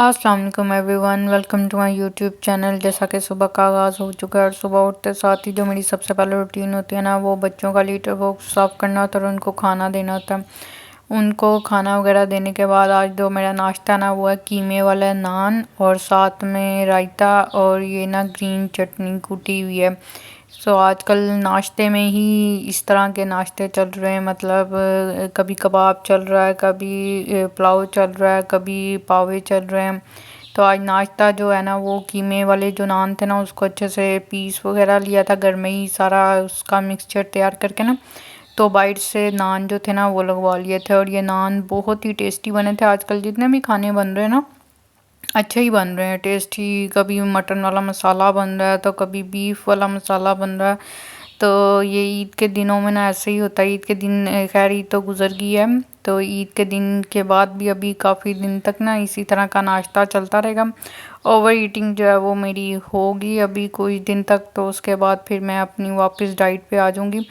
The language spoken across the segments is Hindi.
अस्सलाम वालेकुम everyone, welcome to my YouTube channel. जैसा कि सुबह का आगाज़ हो चुका है और सुबह उठते साथ ही जो मेरी सबसे पहले रूटीन होती है ना, वो बच्चों का लीटर बॉक्स साफ़ करना होता है और उनको खाना देना होता है। उनको खाना वगैरह देने के बाद आज जो मेरा नाश्ता ना वो है कीमे वाला नान और साथ में रायता और ये ना ग्रीन चटनी कूटी हुई है। सो आजकल नाश्ते में ही इस तरह के नाश्ते चल रहे हैं, मतलब कभी कबाब चल रहा है, कभी पुलाव चल रहा है, कभी पावे चल रहे हैं। तो आज नाश्ता जो है ना वो कीमे वाले जो नान थे ना उसको अच्छे से पीस वगैरह लिया था घर में ही, सारा उसका मिक्सचर तैयार करके ना। तो बाइट से नान जो थे ना वो लगवा लिए थे और ये नान बहुत ही टेस्टी बने थे। आजकल जितने भी खाने बन रहे हैं ना अच्छे ही बन रहे हैं, टेस्टी। कभी मटन वाला मसाला बन रहा है तो कभी बीफ वाला मसाला बन रहा है। तो ये ईद के दिनों में ना ऐसे ही होता है। ईद के दिन खैर ईद तो गुजर गई है, तो ईद के दिन के बाद भी अभी काफ़ी दिन तक ना इसी तरह का नाश्ता चलता रहेगा। ओवर ईटिंग जो है वो मेरी होगी अभी कुछ दिन तक, तो उसके बाद फिर मैं अपनी वापस डाइट पे आ जाऊँगी।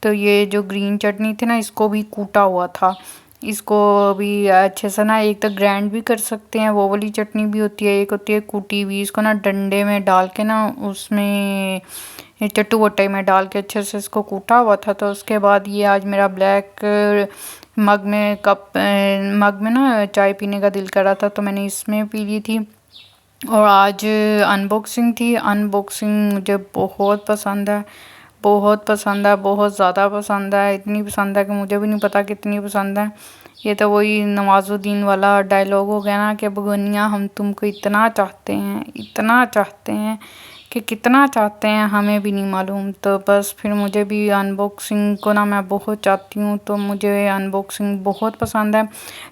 तो ये जो ग्रीन चटनी थी ना इसको भी कूटा हुआ था। इसको भी अच्छे से ना एक तो ग्राइंड भी कर सकते हैं, वो वाली चटनी भी होती है, एक होती है कूटी हुई। इसको ना डंडे में डाल के ना उसमें चट्टू बट्टे में डाल के अच्छे से इसको कूटा हुआ था। तो उसके बाद ये आज मेरा ब्लैक मग में ना चाय पीने का दिल कर रहा था तो मैंने इसमें पी ली थी। और आज अनबॉक्सिंग थी। अनबॉक्सिंग मुझे बहुत पसंद है, बहुत पसंद है, बहुत ज़्यादा पसंद है। इतनी पसंद है कि मुझे भी नहीं पता कितनी पसंद है। ये तो वही नवाजुद्दीन वाला डायलॉग हो गया ना कि बगनिया हम तुमको इतना चाहते हैं, इतना चाहते हैं कि कितना चाहते हैं हमें भी नहीं मालूम। तो बस फिर मुझे भी अनबॉक्सिंग को ना मैं बहुत चाहती हूँ, तो मुझे अनबॉक्सिंग बहुत पसंद है।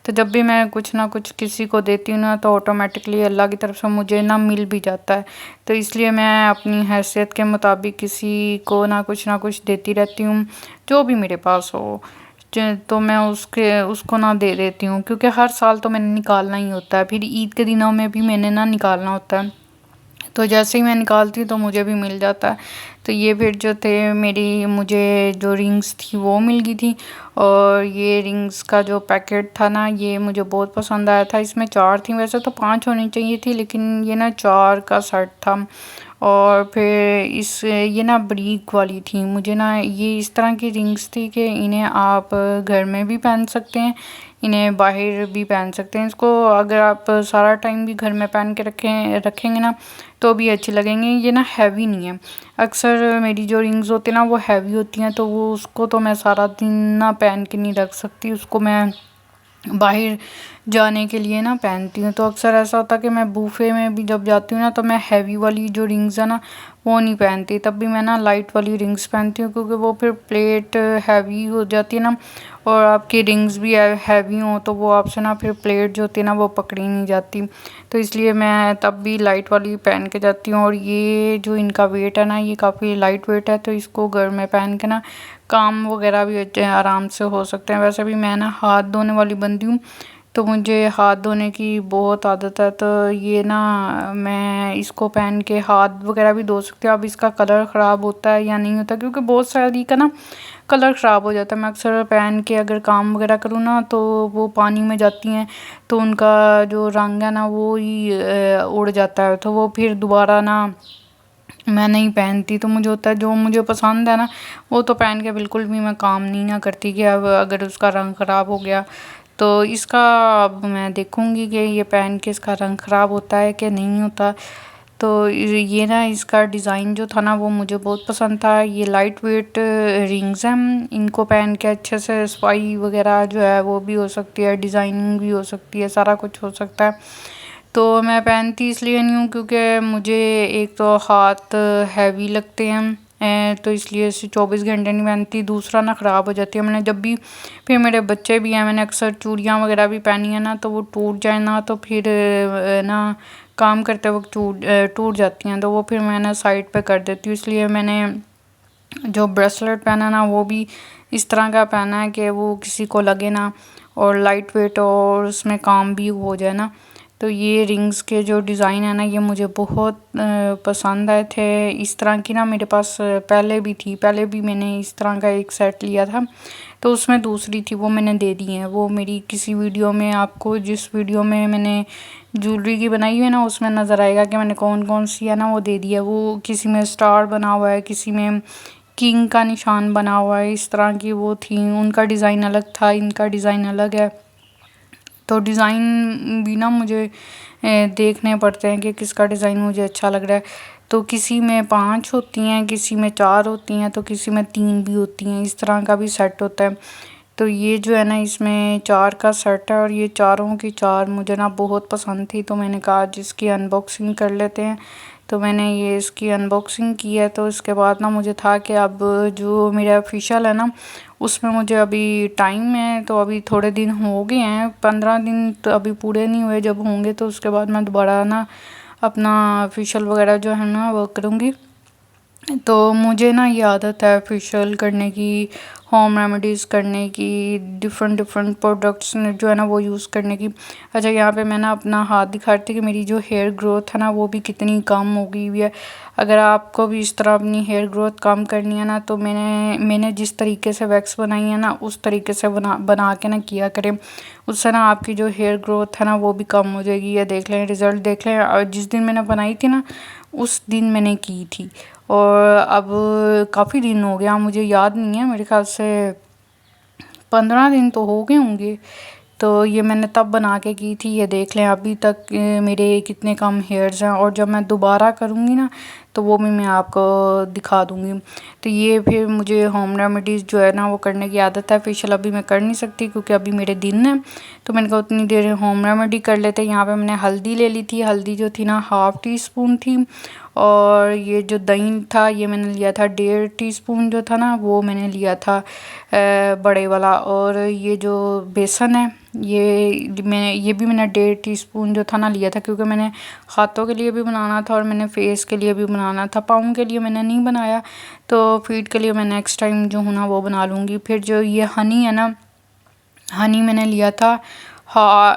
तो जब भी मैं कुछ ना कुछ किसी को देती हूँ ना तो ऑटोमेटिकली अल्लाह की तरफ से मुझे ना मिल भी जाता है। तो इसलिए मैं अपनी हैसियत के मुताबिक किसी को ना कुछ देती रहती हूँ, जो भी मेरे पास हो। तो मैं उसको ना दे देती हूँ, क्योंकि हर साल तो मैंने निकालना ही होता है, फिर ईद के दिनों में भी मैंने ना निकालना होता है। तो जैसे ही मैं निकालती हूँ तो मुझे भी मिल जाता है। तो ये फिर जो थे मुझे जो रिंग्स थी वो मिल गई थी। और ये रिंग्स का जो पैकेट था ना ये मुझे बहुत पसंद आया था। इसमें 4 थी, वैसे तो 5 होनी चाहिए थी, लेकिन ये ना 4 का सेट था। और फिर ये ना ब्रीक वाली थी। मुझे ना ये इस तरह की रिंग्स थी कि इन्हें आप घर में भी पहन सकते हैं, इन्हें बाहर भी पहन सकते हैं। इसको अगर आप सारा टाइम भी घर में पहन के रखेंगे ना तो भी अच्छी लगेंगी। ये ना हैवी नहीं है। अक्सर मेरी जो रिंग्स होती हैं ना वो हैवी होती हैं, तो वो उसको तो मैं सारा दिन ना पहन के नहीं रख सकती, उसको मैं बाहर जाने के लिए ना पहनती हूँ। तो अक्सर ऐसा होता है कि मैं बूफे में भी जब जाती हूँ ना तो मैं हैवी वाली जो रिंग्स है ना वो नहीं पहनती, तब भी मैं ना लाइट वाली रिंग्स पहनती हूँ, क्योंकि वो फिर प्लेट हैवी हो जाती है ना, और आपकी रिंग्स भी हैवी हो तो वो आपसे ना फिर प्लेट जो होती है ना वो पकड़ी नहीं जाती। तो इसलिए मैं तब भी लाइट वाली पहन के जाती हूँ। और ये जो इनका वेट है ना ये काफ़ी लाइट वेट है, तो इसको घर में पहन के ना काम वगैरह भी आराम से हो सकते हैं। वैसे भी मैं ना हाथ धोने वाली बंदी हूँ, तो मुझे हाथ धोने की बहुत आदत है। तो ये ना मैं इसको पहन के हाथ वगैरह भी धो सकती हूँ। अब इसका कलर ख़राब होता है या नहीं होता, क्योंकि बहुत सारी का ना कलर ख़राब हो जाता है। मैं अक्सर पहन के अगर काम वगैरह करूँ ना तो वो पानी में जाती हैं, तो उनका जो रंग है ना वो ही उड़ जाता है, तो वो फिर दोबारा ना मैं नहीं पहनती। तो मुझे होता है जो मुझे पसंद है ना वो तो पहन के बिल्कुल भी मैं काम नहीं ना करती कि अब अगर उसका रंग ख़राब हो गया तो इसका अब मैं देखूँगी कि ये पहन के इसका रंग ख़राब होता है कि नहीं होता। तो ये ना इसका डिज़ाइन जो था ना वो मुझे बहुत पसंद था। ये लाइट वेट रिंग्स हैं, इनको पहन के अच्छे से सफाई वगैरह जो है वो भी हो सकती है, डिज़ाइनिंग भी हो सकती है, सारा कुछ हो सकता है। तो मैं पहनती इसलिए नहीं हूँ क्योंकि मुझे एक तो हाथ हैवी लगते हैं, तो इसलिए इसे 24 घंटे नहीं पहनती। दूसरा ना ख़राब हो जाती है। मैंने जब भी फिर मेरे बच्चे भी हैं, मैंने अक्सर चूड़ियाँ वगैरह भी पहनी है ना तो वो टूट जाए ना तो फिर ना काम करते वक्त टूट जाती हैं, तो वो फिर मैं ना साइड पे कर देती हूँ। इसलिए मैंने जो ब्रेसलेट पहना ना वो भी इस तरह का पहना है कि वो किसी को लगे ना और लाइट वेट और उसमें काम भी हो जाए ना। तो ये रिंग्स के जो डिज़ाइन है ना ये मुझे बहुत पसंद आए थे। इस तरह की ना मेरे पास पहले भी थी, पहले भी मैंने इस तरह का एक सेट लिया था। तो उसमें दूसरी थी वो मैंने दे दी है। वो मेरी किसी वीडियो में, आपको जिस वीडियो में मैंने ज्वेलरी की बनाई हुई है ना, उसमें नज़र आएगा कि मैंने कौन कौन सी है ना वो दे दी है। वो किसी में स्टार बना हुआ है, किसी में किंग का निशान बना हुआ है, इस तरह की वो थी। उनका डिज़ाइन अलग था, इनका डिज़ाइन अलग है। तो डिज़ाइन भी ना मुझे देखने पड़ते हैं कि किसका डिज़ाइन मुझे अच्छा लग रहा है। तो किसी में 5 होती हैं, किसी में 4 होती हैं, तो किसी में 3 भी होती हैं। इस तरह का भी सेट होता है। तो ये जो है ना, इसमें 4 का सेट है और ये चारों की 4 मुझे ना बहुत पसंद थी। तो मैंने कहा आज इसकी अनबॉक्सिंग कर लेते हैं। तो मैंने ये इसकी अनबॉक्सिंग की है। तो इसके बाद ना मुझे था कि अब जो मेरा ऑफिशियल है ना, उसमें मुझे अभी टाइम है। तो अभी थोड़े दिन हो गए हैं, 15 दिन तो अभी पूरे नहीं हुए। जब होंगे तो उसके बाद मैं दोबारा ना अपना फेशियल वगैरह जो है ना वो करूँगी। तो मुझे ना ये आदत है फेशियल करने की, होम रेमेडीज़ करने की, डिफरेंट डिफरेंट प्रोडक्ट्स जो है ना वो यूज़ करने की। अच्छा, यहाँ पे मैं ना अपना हाथ दिखा रही थी कि मेरी जो हेयर ग्रोथ है ना वो भी कितनी कम हो गई हुई है। अगर आपको भी इस तरह अपनी हेयर ग्रोथ कम करनी है ना, तो मैंने जिस तरीके से वैक्स बनाई है ना, उस तरीके से बना के ना किया करें। उससे ना आपकी जो हेयर ग्रोथ है ना वो भी कम हो जाएगी। ये देख लें, रिज़ल्ट देख लें। और जिस दिन मैंने बनाई थी ना, उस दिन मैंने की थी। और अब काफ़ी दिन हो गया, मुझे याद नहीं है, मेरे ख्याल से 15 दिन तो हो गए होंगे। तो ये मैंने तब बना के की थी। ये देख लें अभी तक मेरे कितने कम हेयर्स हैं। और जब मैं दोबारा करूँगी ना, तो वो भी मैं आपको दिखा दूँगी। तो ये फिर मुझे होम रेमेडीज़ जो है ना वो करने की आदत है। फेशियल अभी मैं कर नहीं सकती क्योंकि अभी मेरे दिन हैं। तो मैंने कहा उतनी देर होम रेमेडी कर लेते। यहाँ पे मैंने हल्दी ले ली थी। हल्दी जो थी ना 1/2 टीस्पून थी। और ये जो दही था ये मैंने लिया था 1.5 टीस्पून जो था ना वो मैंने लिया था बड़े वाला। और ये जो बेसन है ये भी मैंने 1.5 टीस्पून जो था ना लिया था, क्योंकि मैंने हाथों के लिए भी बनाना था और मैंने फेस के लिए भी बनाना था। पाँव के लिए मैंने नहीं बनाया, तो फीट के लिए मैं नेक्स्ट टाइम जो हूँ ना वो बना लूँगी। फिर जो ये हनी है ना, हनी मैंने लिया था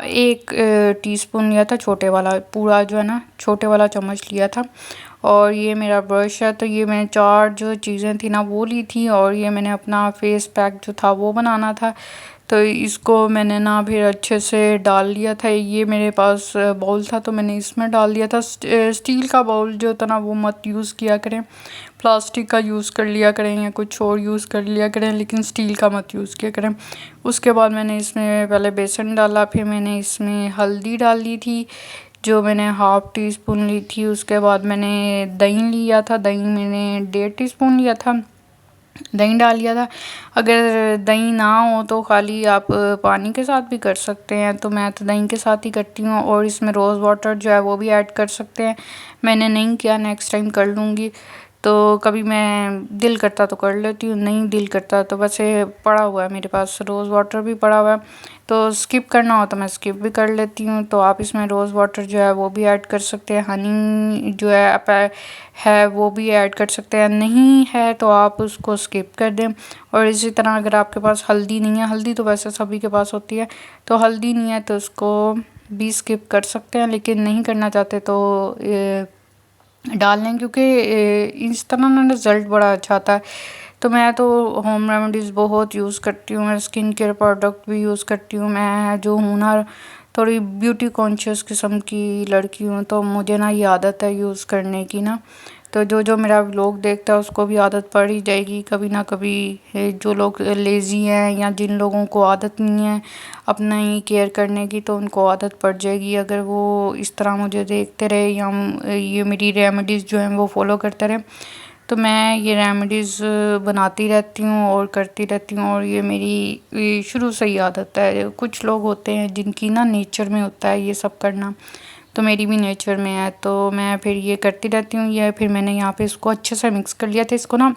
1 टीस्पून लिया था, छोटे वाला पूरा जो है ना छोटे वाला चम्मच लिया था। और ये मेरा ब्रश है। तो ये मैंने 4 जो चीज़ें थी ना वो ली थी। और ये मैंने अपना फेस पैक जो था वो बनाना था। तो इसको मैंने ना फिर अच्छे से डाल लिया था। ये मेरे पास बाउल था तो मैंने इसमें डाल दिया था। स्टील का बाउल जो था ना वो मत यूज़ किया करें, प्लास्टिक का यूज़ कर लिया करें या कुछ और यूज़ कर लिया करें, लेकिन स्टील का मत यूज़ किया करें। उसके बाद मैंने इसमें पहले बेसन डाला, फिर मैंने इसमें हल्दी डाल दी थी जो मैंने 1/2 टीस्पून ली थी। उसके बाद मैंने दही लिया था, दही मैंने 1.5 टीस्पून लिया था, दही डाल लिया था। अगर दही ना हो तो खाली आप पानी के साथ भी कर सकते हैं। तो मैं तो दही के साथ ही करती हूँ। और इसमें रोज़ वाटर जो है वो भी ऐड कर सकते हैं। मैंने नहीं किया, नेक्स्ट टाइम कर लूँगी। तो कभी मैं दिल करता तो कर लेती हूँ, नहीं दिल करता तो वैसे पड़ा हुआ है मेरे पास, रोज़ वाटर भी पड़ा हुआ है। तो स्किप करना हो तो मैं स्किप भी कर लेती हूँ। तो आप इसमें रोज़ वाटर जो है वो भी ऐड कर सकते हैं। हनी जो है आप है वो भी ऐड कर सकते हैं। नहीं है तो आप उसको स्किप कर दें। और इसी तरह अगर आपके पास हल्दी नहीं है, हल्दी तो वैसे सभी के पास होती है, तो हल्दी नहीं है तो उसको भी स्किप कर सकते हैं। लेकिन नहीं करना चाहते तो डाल लें, क्योंकि इस तरह ना रिज़ल्ट बड़ा अच्छा आता है। तो मैं तो होम रेमेडीज़ बहुत यूज़ करती हूँ। मैं स्किन केयर प्रोडक्ट भी यूज़ करती हूँ। मैं जो हूँ ना थोड़ी ब्यूटी कॉन्शियस किस्म की लड़की हूँ, तो मुझे ना ये आदत है यूज़ करने की ना। तो जो मेरा व्लॉग देखता है उसको भी आदत पड़ ही जाएगी कभी ना कभी। जो लोग लेज़ी हैं या जिन लोगों को आदत नहीं है अपना ही केयर करने की, तो उनको आदत पड़ जाएगी अगर वो इस तरह मुझे देखते रहे या ये मेरी रेमेडीज़ जो हैं वो फॉलो करते रहे। तो मैं ये रेमेडीज़ बनाती रहती हूँ और करती रहती हूँ। और ये मेरी शुरू से ही आदत है। कुछ लोग होते हैं जिनकी ना नेचर में होता है ये सब करना, तो मेरी भी नेचर में है। तो मैं फिर ये करती रहती हूँ। ये फिर मैंने यहाँ पे इसको अच्छे से मिक्स कर लिया था। इसको ना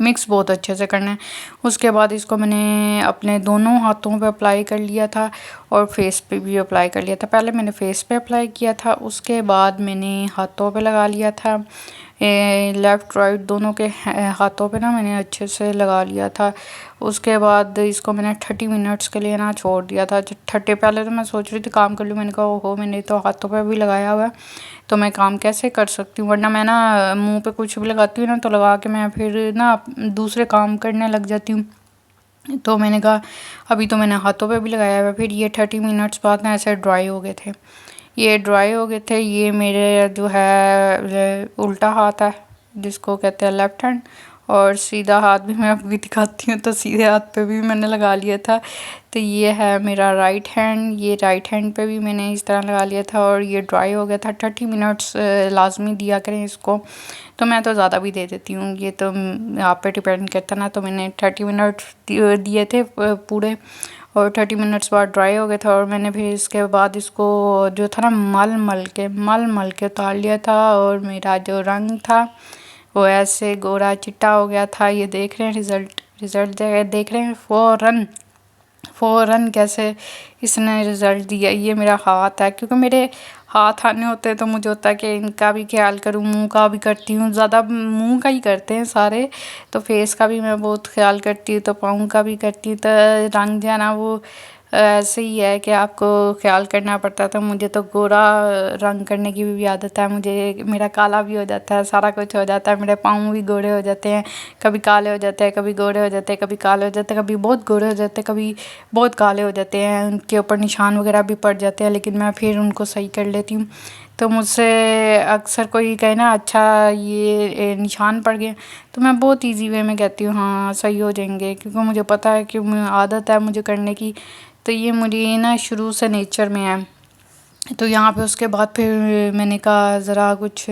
मिक्स बहुत अच्छे से करना है। उसके बाद इसको मैंने अपने दोनों हाथों पे अप्लाई कर लिया था और फेस पे भी अप्लाई कर लिया था। पहले मैंने फेस पे अप्लाई किया था, उसके बाद मैंने हाथों पे लगा लिया था। लेफ़्ट राइट दोनों के हाथों पे ना मैंने अच्छे से लगा लिया था। उसके बाद इसको मैंने 30 मिनट्स के लिए ना छोड़ दिया था। 30 पहले तो मैं सोच रही थी काम कर लूँ, मैंने कहा ओहो मैंने तो हाथों पे भी लगाया हुआ है तो मैं काम कैसे कर सकती हूँ। वरना मैं ना मुंह पे कुछ भी लगाती हूँ ना तो लगा के मैं फिर ना दूसरे काम करने लग जाती हूँ। तो मैंने कहा अभी तो मैंने हाथों पे भी लगाया हुआ, फिर ये 30 मिनट्स बाद ना ऐसे ड्राई हो गए थे, ये ड्राई हो गए थे। ये मेरे जो है उल्टा हाथ है जिसको कहते हैं लेफ़्ट हैंड, और सीधा हाथ भी मैं आपको दिखाती हूँ, तो सीधे हाथ पे भी मैंने लगा लिया था। तो ये है मेरा राइट हैंड, ये राइट हैंड पे भी मैंने इस तरह लगा लिया था और ये ड्राई हो गया था। 30 मिनट्स लाजमी दिया करें इसको, तो मैं तो ज़्यादा भी दे देती हूँ, ये तो आप पे डिपेंड करता ना। तो मैंने 30 मिनट्स दिए थे पूरे, और 30 मिनट्स बाद ड्राई हो गया था। और मैंने फिर इसके बाद इसको जो था ना मल मल के उतार लिया था, और मेरा जो रंग था वो ऐसे गोरा चिट्टा हो गया था। ये देख रहे हैं रिज़ल्ट देख रहे हैं फ़ौरन कैसे इसने रिज़ल्ट दिया। ये मेरा हाथ है, क्योंकि मेरे हाथ आने होते हैं तो मुझे होता है कि इनका भी ख्याल करूँ, मुंह का भी करती हूँ, ज़्यादा मुंह का ही करते हैं सारे, तो फेस का भी मैं बहुत ख्याल करती हूँ, तो पाँव का भी करती हूँ। तो रंग जो है ना वो ऐसे ही है कि आपको ख्याल करना पड़ता है। तो मुझे तो गोरा रंग करने की भी आदत है, मुझे मेरा काला भी हो जाता है, सारा कुछ हो जाता है, मेरे पाँव भी गोरे हो जाते हैं, कभी काले हो जाते हैं, कभी गोरे हो जाते हैं, कभी काले हो जाते हैं, कभी बहुत गोरे हो जाते हैं, कभी बहुत काले हो जाते हैं, उनके ऊपर निशान वगैरह भी पड़ जाते हैं, लेकिन मैं फिर उनको सही कर लेती हूँ। तो मुझसे अक्सर कोई कहे ना अच्छा ये निशान पड़ गए, तो मैं बहुत इजी वे में कहती हूँ हाँ सही हो जाएंगे, क्योंकि मुझे पता है कि आदत है मुझे करने की। तो ये मुझे ना शुरू से नेचर में है। तो यहाँ पे उसके बाद फिर मैंने कहा ज़रा कुछ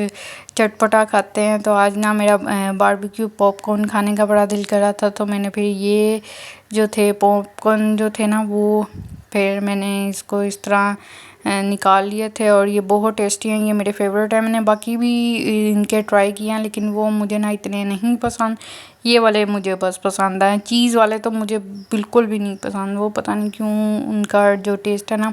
चटपटा खाते हैं, तो आज ना मेरा बारबेक्यू पॉपकॉर्न खाने का बड़ा दिल कर रहा था। तो मैंने फिर ये जो थे पॉपकॉर्न जो थे ना वो फिर मैंने इसको इस तरह निकाल लिए थे, और ये बहुत टेस्टी हैं, ये मेरे फेवरेट हैं। मैंने बाकी भी इनके ट्राई किए हैं, लेकिन वो मुझे ना इतने नहीं पसंद, ये वाले मुझे बस पसंद आए। चीज़ वाले तो मुझे बिल्कुल भी नहीं पसंद, वो पता नहीं क्यों उनका जो टेस्ट है ना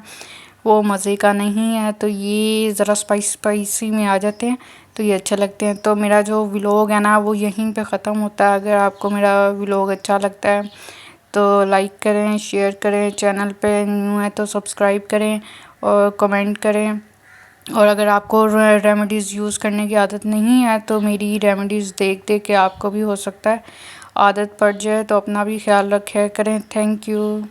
वो मज़े का नहीं है। तो ये ज़रा स्पाइसी में आ जाते हैं, तो ये अच्छे लगते हैं। तो मेरा जो व्लॉग है ना वो यहीं पे ख़त्म होता है। अगर आपको मेरा व्लॉग अच्छा लगता है तो लाइक करें, शेयर करें, चैनल पे न्यू है तो सब्सक्राइब करें और कमेंट करें। और अगर आपको रेमेडीज़ यूज़ करने की आदत नहीं है तो मेरी रेमेडीज़ देख देख के आपको भी हो सकता है आदत पड़ जाए, तो अपना भी ख्याल रखे करें। Thank you.